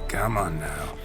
Come on now.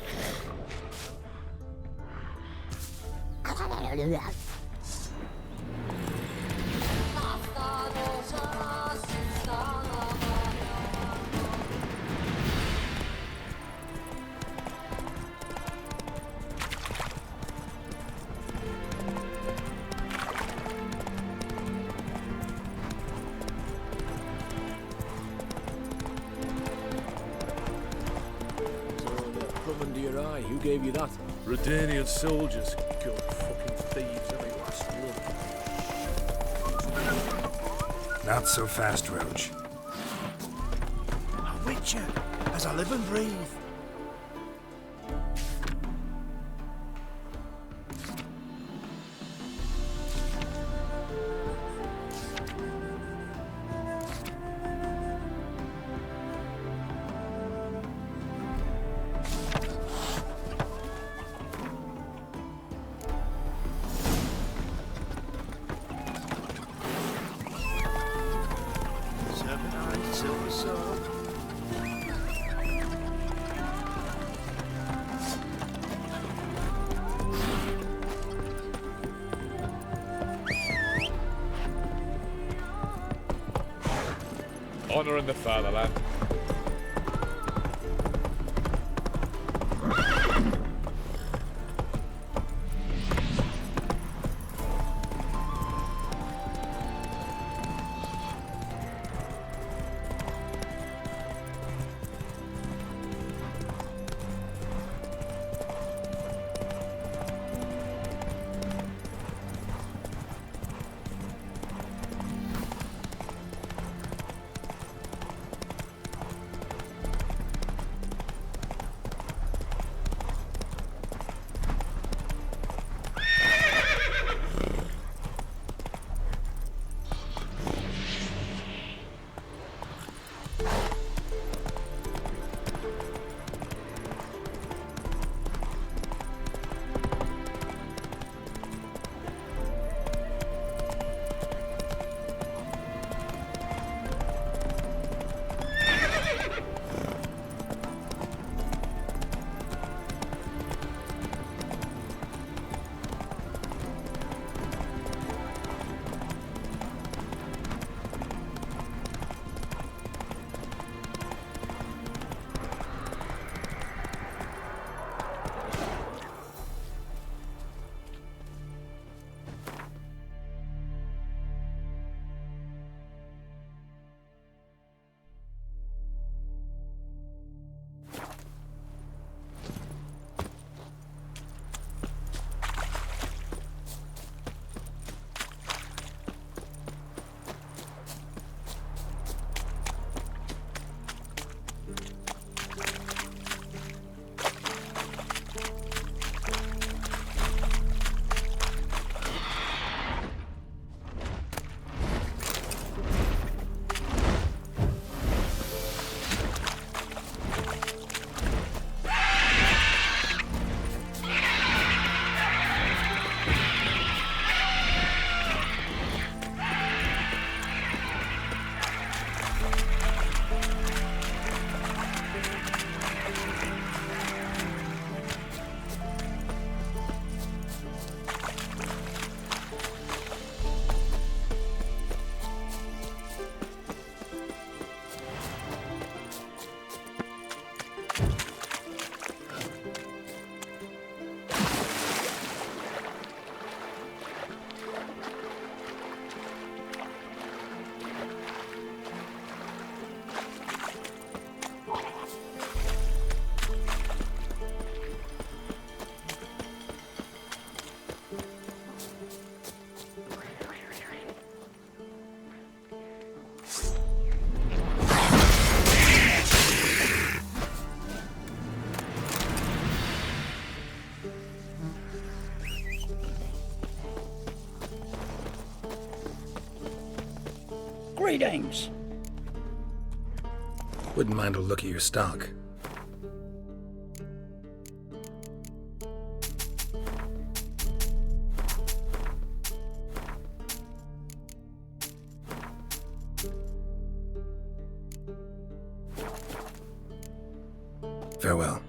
Under your eye, who gave you that? Redanian soldiers killed fucking thieves every last one. Not so fast, Roach. A witcher, as I live and breathe. Silver sword. Honor in the fatherland. Greetings. Wouldn't mind a look at your stock. Farewell.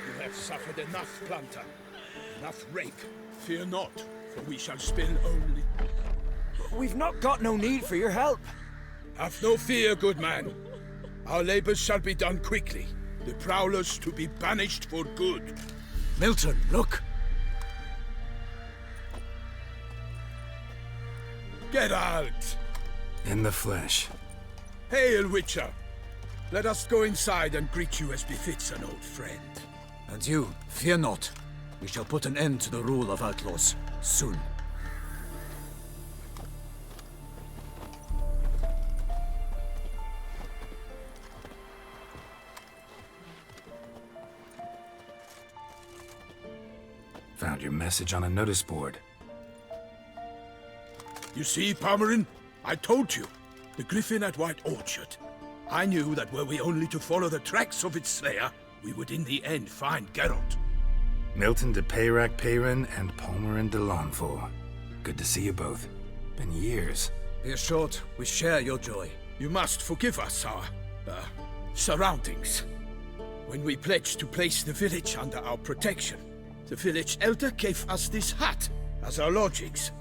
You have suffered enough, Planter. Enough rape. Fear not, for we shall spill only. We've not got no need for your help. Have no fear, good man. Our labors shall be done quickly. The prowlers to be banished for good. Milton, look. Get out! In the flesh. Hail, Witcher. Let us go inside and greet you as befits an old friend. And you, fear not. We shall put an end to the rule of outlaws, soon. Found your message on a notice board. You see, Peyrac-Peyran? I told you. The griffin at White Orchard. I knew that were we only to follow the tracks of its slayer, we would in the end find Geralt. Milton de Peyrac-Peyran and Peyrac de Launfort. Good to see you both. Been years. Be assured, we share your joy. You must forgive us our, surroundings. When we pledged to place the village under our protection, the village elder gave us this hut as our lodgings.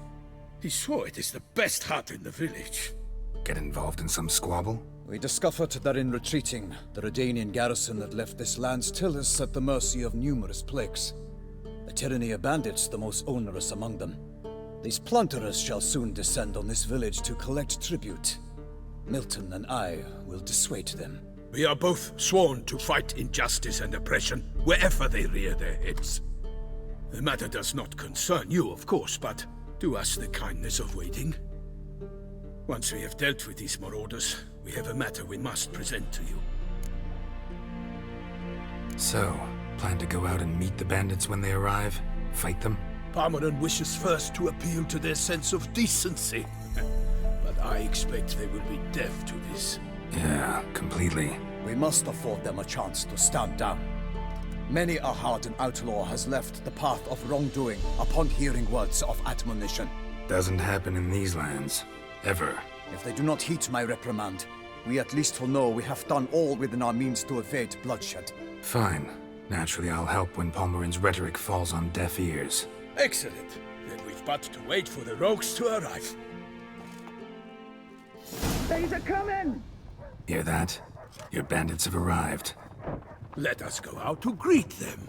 He swore it is the best hut in the village. Get involved in some squabble? We discovered that in retreating, the Redanian garrison that left this land still is at the mercy of numerous plagues. The tyranny of bandits the most onerous among them. These plunderers shall soon descend on this village to collect tribute. Milton and I will dissuade them. We are both sworn to fight injustice and oppression wherever they rear their heads. The matter does not concern you, of course, but do us the kindness of waiting. Once we have dealt with these marauders, we have a matter we must present to you. So, plan to go out and meet the bandits when they arrive? Fight them? Peyrac wishes first to appeal to their sense of decency. But I expect they will be deaf to this. Yeah, completely. We must afford them a chance to stand down. Many a hardened outlaw has left the path of wrongdoing upon hearing words of admonition. Doesn't happen in these lands. Ever. If they do not heed my reprimand, we at least will know we have done all within our means to evade bloodshed. Fine. Naturally, I'll help when Peyrac-Peyran's rhetoric falls on deaf ears. Excellent. Then we've but to wait for the rogues to arrive. They's a coming! Hear that? Your bandits have arrived. Let us go out to greet them.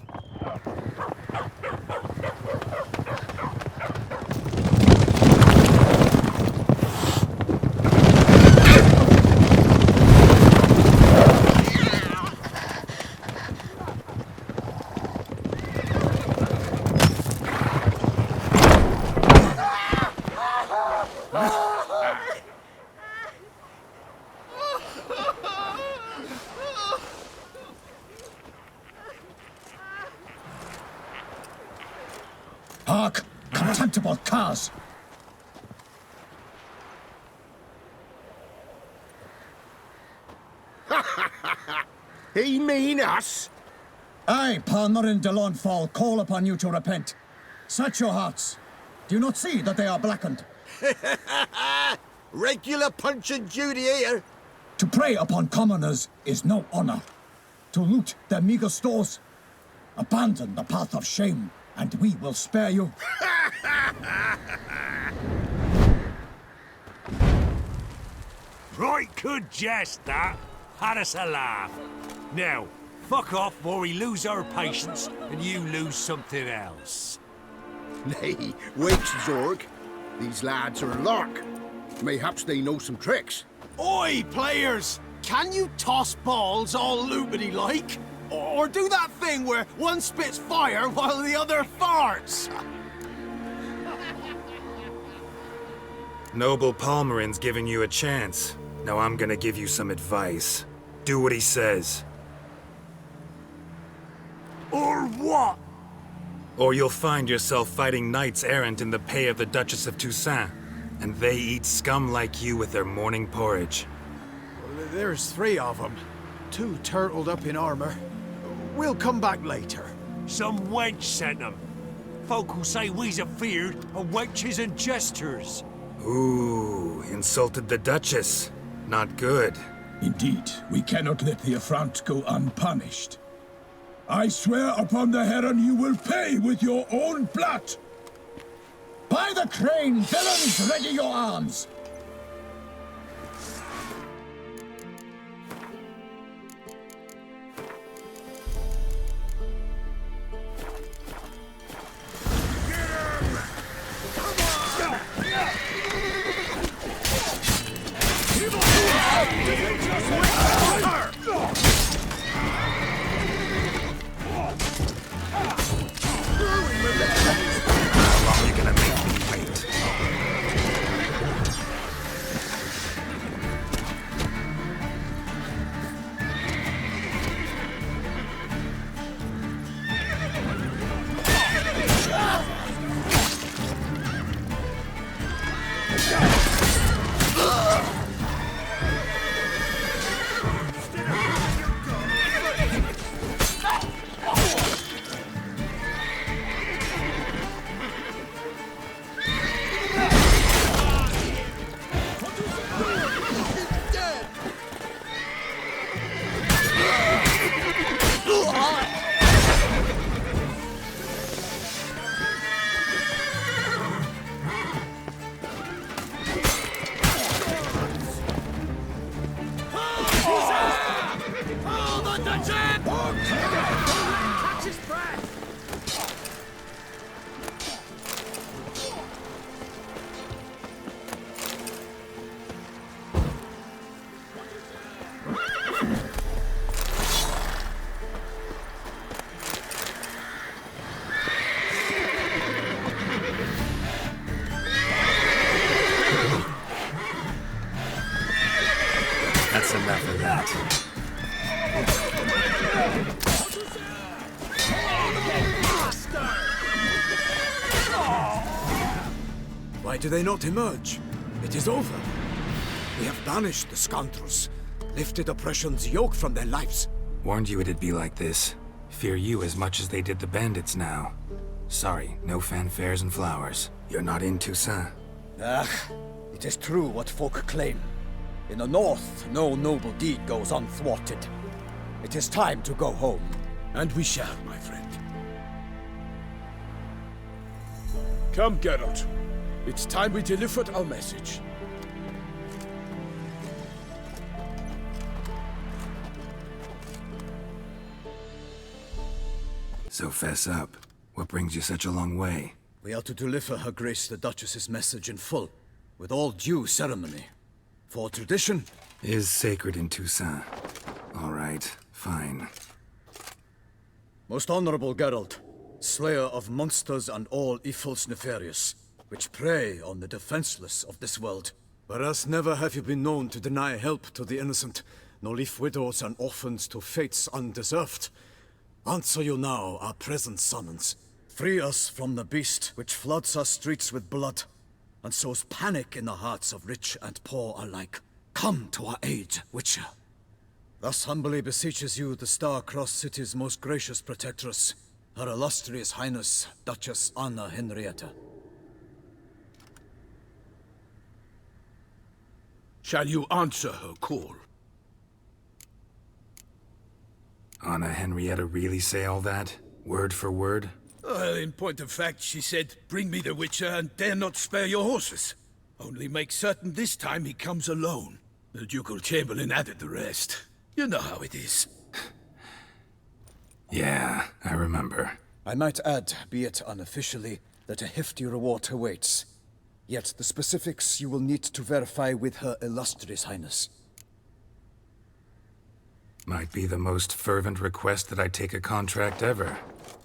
Hark! Contemptible curs! He mean us? I, Peyrac de Launfort, call upon you to repent. Search your hearts. Do you not see that they are blackened? Regular Punch and Judy here. To prey upon commoners is no honor. To loot their meager stores, abandon the path of shame. and we will spare you. Right good jest, that. Had us a laugh. Now, fuck off before we lose our patience and you lose something else. Nay, wait, Zorg. These lads are a lark. Mayhaps they know some tricks. Oi, players! Can you toss balls all loopity-like? Or do that thing where one spits fire while the other farts? Noble Palmerin's giving you a chance. Now I'm gonna give you some advice. Do what he says. Or what? Or you'll find yourself fighting knights errant in the pay of the Duchess of Toussaint. And they eat scum like you with their morning porridge. There's 3 of them. 2 turtled up in armor. We'll come back later. Some wench sent them. Folk who say we's afeard of wenches and jesters. Ooh, insulted the Duchess. Not good. Indeed, we cannot let the affront go unpunished. I swear upon the Heron you will pay with your own blood! By the crane, villains, ready your arms! How long are you gonna make me wait? That's enough of that. Why do they not emerge? It is over. We have banished the scoundrels, lifted oppression's yoke from their lives. Warned you it'd be like this. Fear you as much as they did the bandits now. Sorry, no fanfares and flowers. You're not in Toussaint. Ah, it is true what folk claim. In the north, no noble deed goes unthwarted. It is time to go home. And we shall, my friend. Come, Geralt. It's time we delivered our message. So fess up. What brings you such a long way? We are to deliver Her Grace the Duchess's message in full, with all due ceremony. For tradition Is sacred in Toussaint. All right, fine. Most honorable Geralt, slayer of monsters and all evils nefarious, which prey on the defenseless of this world. Whereas never have you been known to deny help to the innocent, nor leave widows and orphans to fates undeserved. Answer you now our present summons. Free us from the beast which floods our streets with blood, and sows panic in the hearts of rich and poor alike. Come to our aid, Witcher. Thus humbly beseeches you the Star-Crossed City's most gracious protectress, Her Illustrious Highness, Duchess Anna Henrietta. Shall you answer her call? Anna Henrietta really say all that? Word for word? Well, in point of fact, she said, bring me the Witcher and dare not spare your horses. Only make certain this time he comes alone. The Ducal Chamberlain added the rest. You know how it is. Yeah, I remember. I might add, be it unofficially, that a hefty reward awaits. Yet the specifics you will need to verify with Her Illustrious Highness. Might be the most fervent request that I take a contract ever.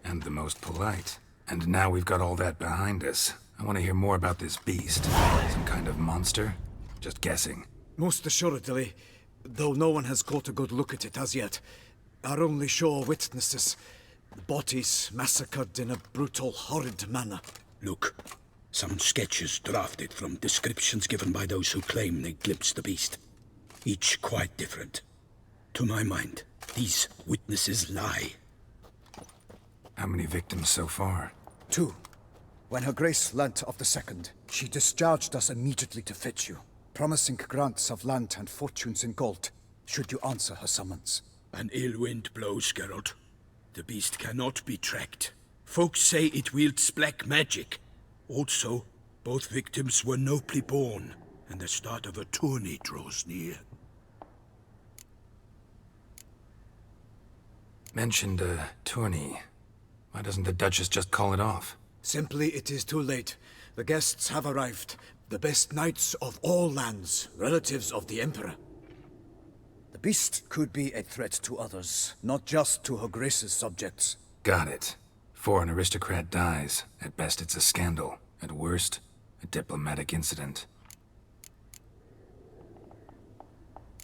And the most polite. And now we've got all that behind us. I want to hear more about this beast. Some kind of monster? Just guessing. Most assuredly, though no one has caught a good look at it as yet. Our only sure witnesses. Bodies massacred in a brutal, horrid manner. Look, some sketches drafted from descriptions given by those who claim they glimpsed the beast. Each quite different. To my mind, these witnesses lie. How many victims so far? 2. When Her Grace learnt of the second, she discharged us immediately to fetch you, promising grants of land and fortunes in gold, should you answer her summons. An ill wind blows, Geralt. The beast cannot be tracked. Folks say it wields black magic. Also, both victims were nobly born, and the start of a tourney draws near. Mentioned a tourney. Why doesn't the Duchess just call it off? Simply, it is too late. The guests have arrived. The best knights of all lands, relatives of the Emperor. The beast could be a threat to others, not just to Her Grace's subjects. Got it. Before an aristocrat dies, at best it's a scandal. At worst, a diplomatic incident.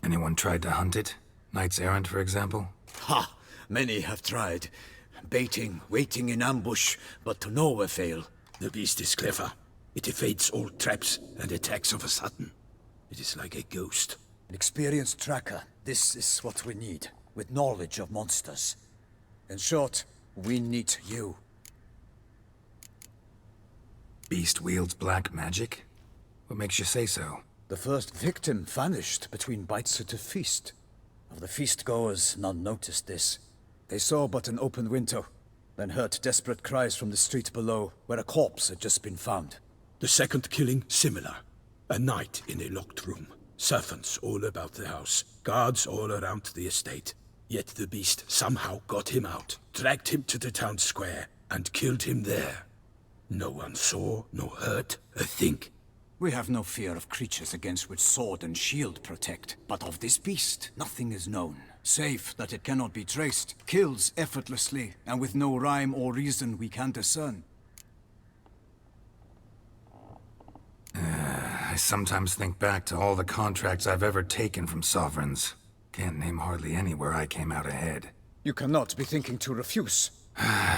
Anyone tried to hunt it? Knights errant, for example? Ha! Many have tried. Baiting, waiting in ambush, but to no avail. The beast is clever. It evades all traps and attacks of a sudden. It is like a ghost. An experienced tracker. This is what we need, with knowledge of monsters. In short, we need you. Beast wields black magic? What makes you say so? The first victim vanished between bites at a feast. Of the feast-goers, none noticed this. They saw but an open window, then heard desperate cries from the street below, where a corpse had just been found. The second killing, similar. A knight in a locked room. Servants all about the house. Guards all around the estate. Yet the beast somehow got him out, dragged him to the town square, and killed him there. No one saw, nor heard a thing. We have no fear of creatures against which sword and shield protect. But of this beast, nothing is known. Save that it cannot be traced, kills effortlessly, and with no rhyme or reason we can discern. I sometimes think back to all the contracts I've ever taken from sovereigns. Can't name hardly any where I came out ahead. You cannot be thinking to refuse.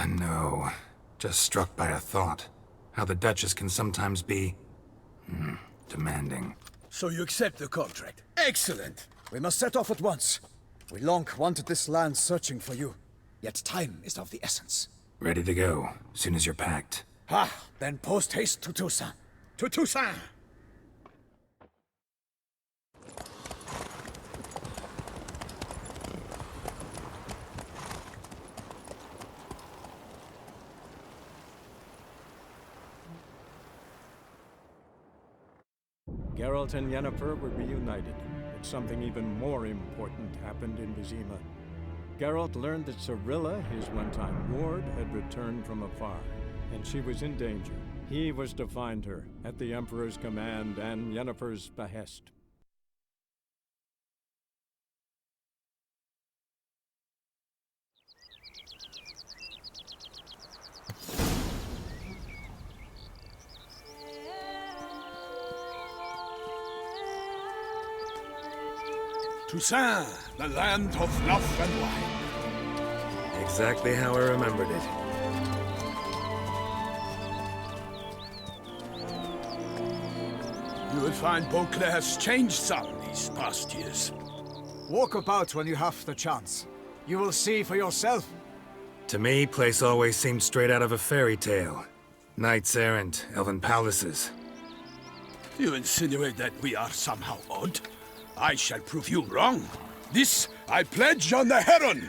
No. Just struck by a thought. How the Duchess can sometimes be... demanding. So you accept the contract? Excellent! We must set off at once. We long wanted this land searching for you. Yet time is of the essence. Ready to go, soon as you're packed. Then post-haste to Toussaint. To Toussaint! Geralt and Yennefer were reunited, but something even more important happened in Vizima. Geralt learned that Cirilla, his one-time ward, had returned from afar, and she was in danger. He was to find her, at the Emperor's command and Yennefer's behest. Toussaint, the land of love and wine. Exactly how I remembered it. You will find Beauclair has changed some these past years. Walk about when you have the chance. You will see for yourself. To me, place always seemed straight out of a fairy tale. Knights errant, elven palaces. You insinuate that we are somehow odd? I shall prove you wrong. This I pledge on the Heron!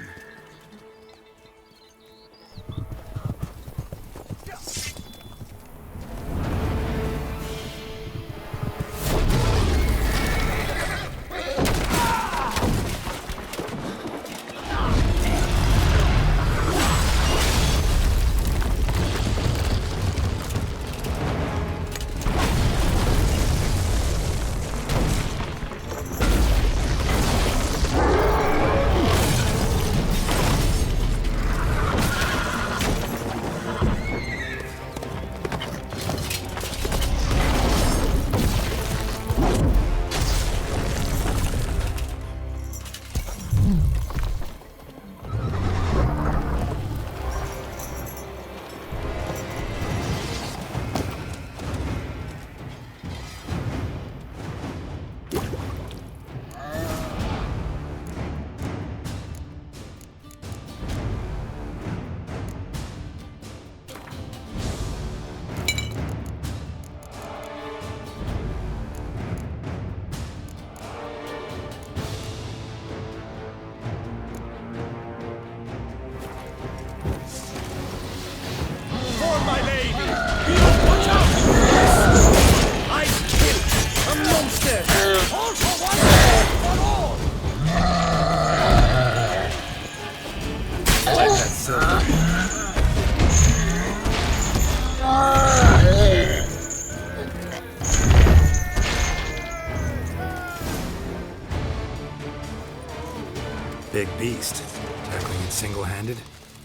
big beast. Tackling it single-handed?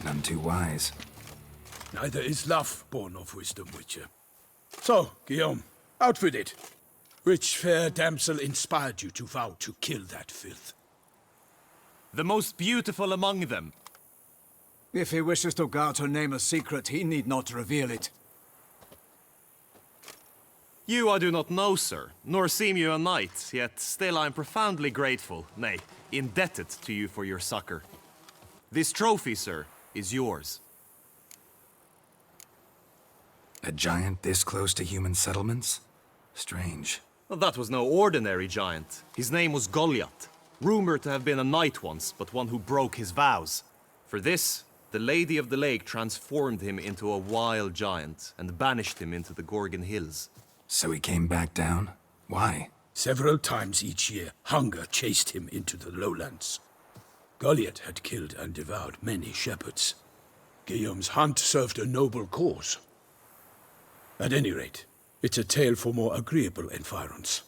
None too wise. Neither is love born of wisdom, Witcher. So, Guillaume, out with it. Which fair damsel inspired you to vow to kill that filth? The most beautiful among them. If he wishes to guard her name a secret, he need not reveal it. You I do not know, sir, nor seem you a knight, yet still I am profoundly grateful, nay, indebted to you for your succor. This trophy, sir, is yours. A giant this close to human settlements? Strange. Well, that was no ordinary giant. His name was Goliath, rumored to have been a knight once, but one who broke his vows. For this, the Lady of the Lake transformed him into a wild giant and banished him into the Gorgon Hills. So he came back down? Why? Several times each year, hunger chased him into the lowlands. Goliath had killed and devoured many shepherds. Guillaume's hunt served a noble cause. At any rate, it's a tale for more agreeable environs.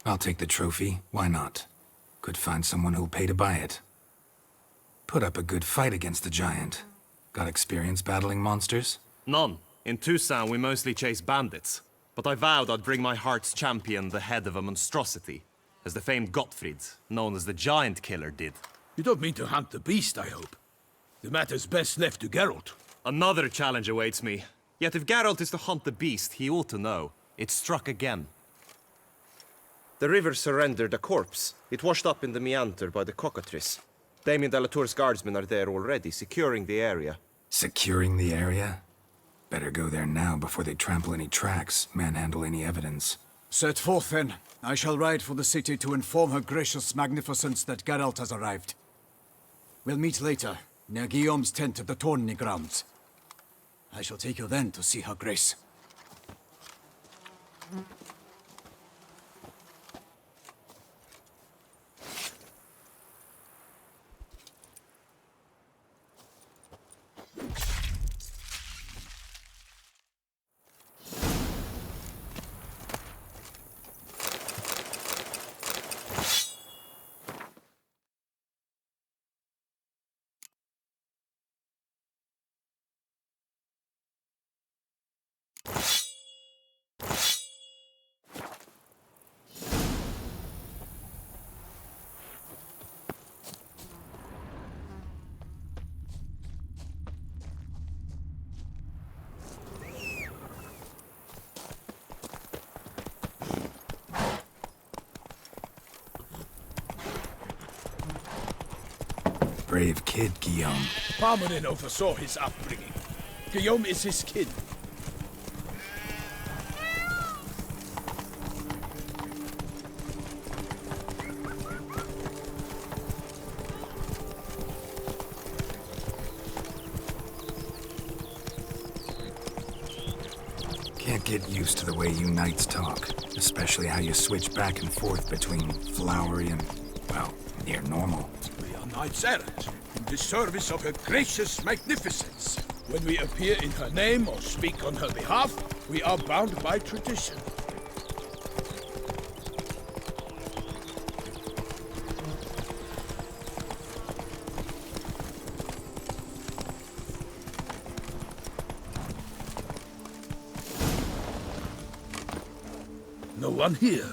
I'll take the trophy. Why not? Could find someone who'll pay to buy it. Put up a good fight against the giant. Got experience battling monsters? None. In Toussaint, we mostly chase bandits. But I vowed I'd bring my heart's champion the head of a monstrosity, as the famed Gottfried, known as the Giant Killer, did. You don't mean to hunt the beast, I hope. The matter's best left to Geralt. Another challenge awaits me. Yet if Geralt is to hunt the beast, he ought to know. It struck again. The river surrendered a corpse. It washed up in the meander by the cockatrice. Damien de la Tour's guardsmen are there already, securing the area. Securing the area? Better go there now before they trample any tracks, manhandle any evidence. Set forth, then. I shall ride for the city to inform her gracious magnificence that Geralt has arrived. We'll meet later, near Guillaume's tent at the Tourney grounds. I shall take you then to see her grace. Brave kid, Guillaume. Parmanin oversaw his upbringing. Guillaume is his kin. Can't get used to the way you knights talk, especially how you switch back and forth between flowery and, well, near normal. We are knights errant, in the service of her gracious magnificence. When we appear in her name or speak on her behalf, we are bound by tradition. No one here.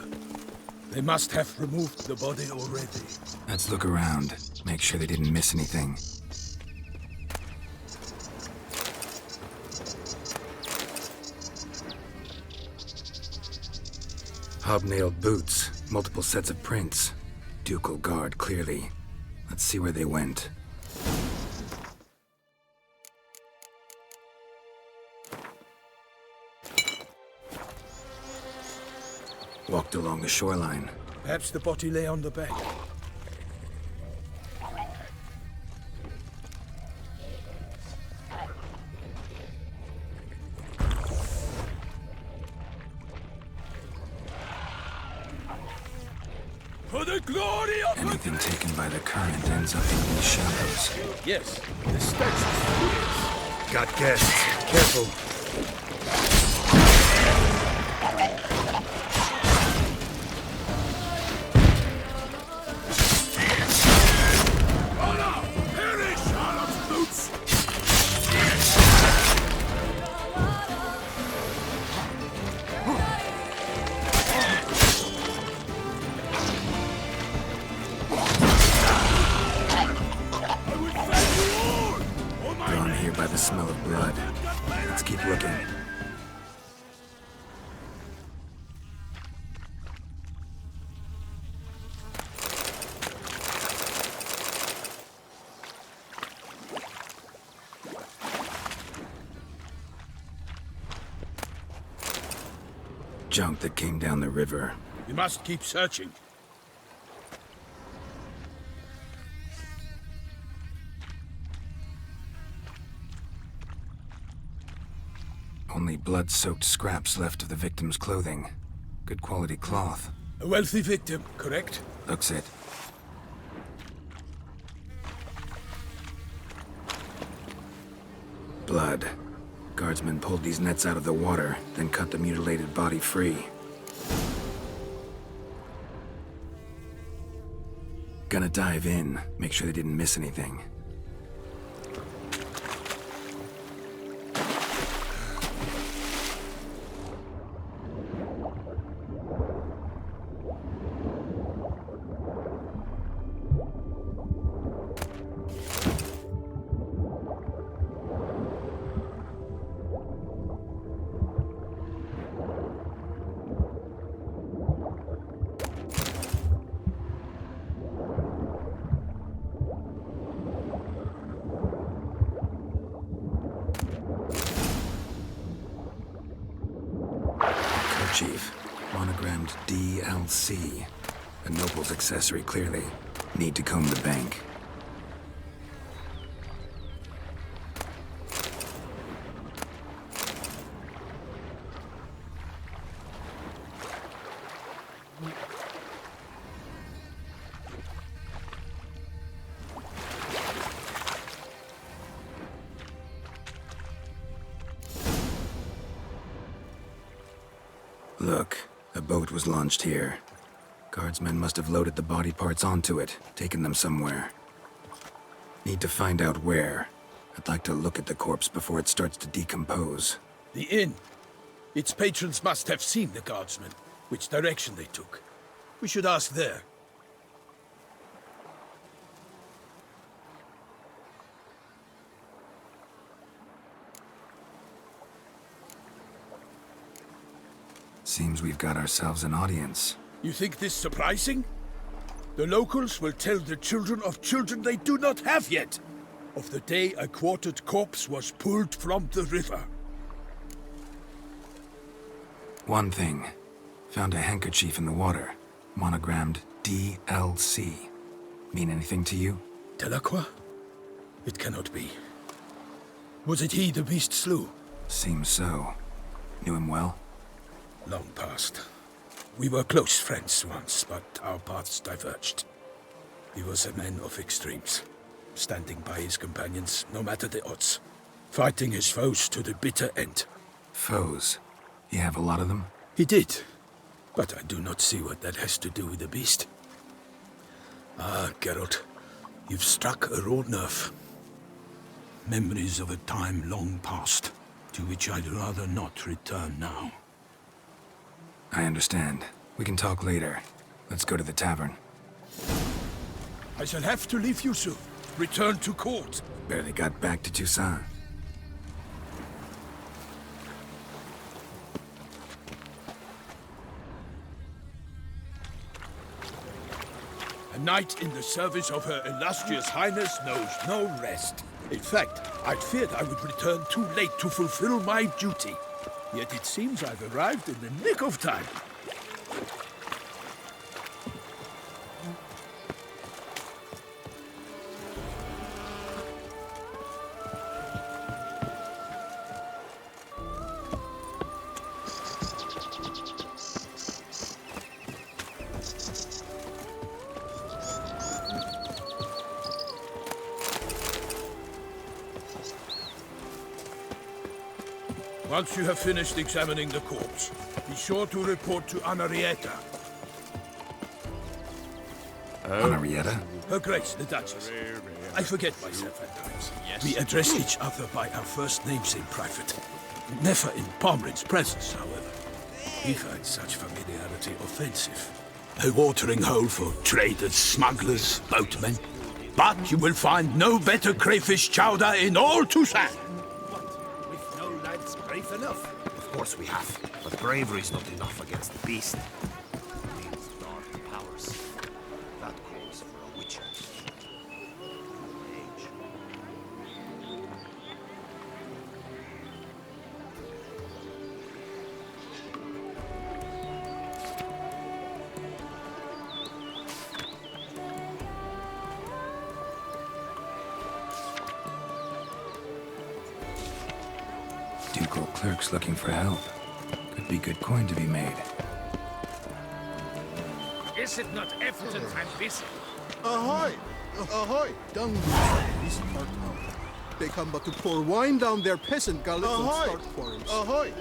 They must have removed the body already. Let's look around, make sure they didn't miss anything. Hobnailed boots, multiple sets of prints. Ducal guard, clearly. Let's see where they went. Walked along the shoreline. Perhaps the body lay on the bank. For the glory of Anything taken by the current ends up in these shallows. Yes, the stench is Got guests. Careful. smell of blood. Let's keep looking. Junk that came down the river. We must keep searching. Only blood-soaked scraps left of the victim's clothing. Good quality cloth. A wealthy victim, correct? Looks it. Blood. Guardsmen pulled these nets out of the water, then cut the mutilated body free. Gonna dive in, make sure they didn't miss anything. Chief, monogrammed DLC. A noble's accessory, clearly. Need to comb the bank. Look, a boat was launched here. Guardsmen must have loaded the body parts onto it, taken them somewhere. Need to find out where. I'd like to look at the corpse before it starts to decompose. The inn. Its patrons must have seen the guardsmen, which direction they took. We should ask there. Seems we've got ourselves an audience. You think this surprising? The locals will tell the children of children they do not have yet, of the day a quartered corpse was pulled from the river. One thing. Found a handkerchief in the water. Monogrammed DLC. Mean anything to you? Delacroix? It cannot be. Was it he the beast slew? Seems so. Knew him well? Long past. We were close friends once, but our paths diverged. He was a man of extremes, standing by his companions, no matter the odds, fighting his foes to the bitter end. Foes? You have a lot of them? He did, but I do not see what that has to do with the beast. Ah, Geralt, you've struck a raw nerve. Memories of a time long past, to which I'd rather not return now. I understand. We can talk later. Let's go to the tavern. I shall have to leave you soon. Return to court. Barely got back to Toussaint. A knight in the service of Her Illustrious Highness knows no rest. In fact, I'd feared I would return too late to fulfill my duty. Yet it seems I've arrived in the nick of time. Once you have finished examining the corpse, be sure to report to Henrietta. Henrietta? Her Grace, the Duchess. I forget myself at times. We address each other by our first names in private. Never in Pomrin's presence, however. He finds such familiarity offensive. A watering hole for traders, smugglers, boatmen. But you will find no better crayfish chowder in all Toussaint. course we have. But bravery's not enough against the beast. It needs dark powers. That calls for a witcher. Mage. Ducal clerks looking for help. Could be good coin to be made. Is it not Efferton and busy? Ahoy! Ahoy! Down this part out. They come but to pour wine down their peasant gullet and start quarrels. Ahoy!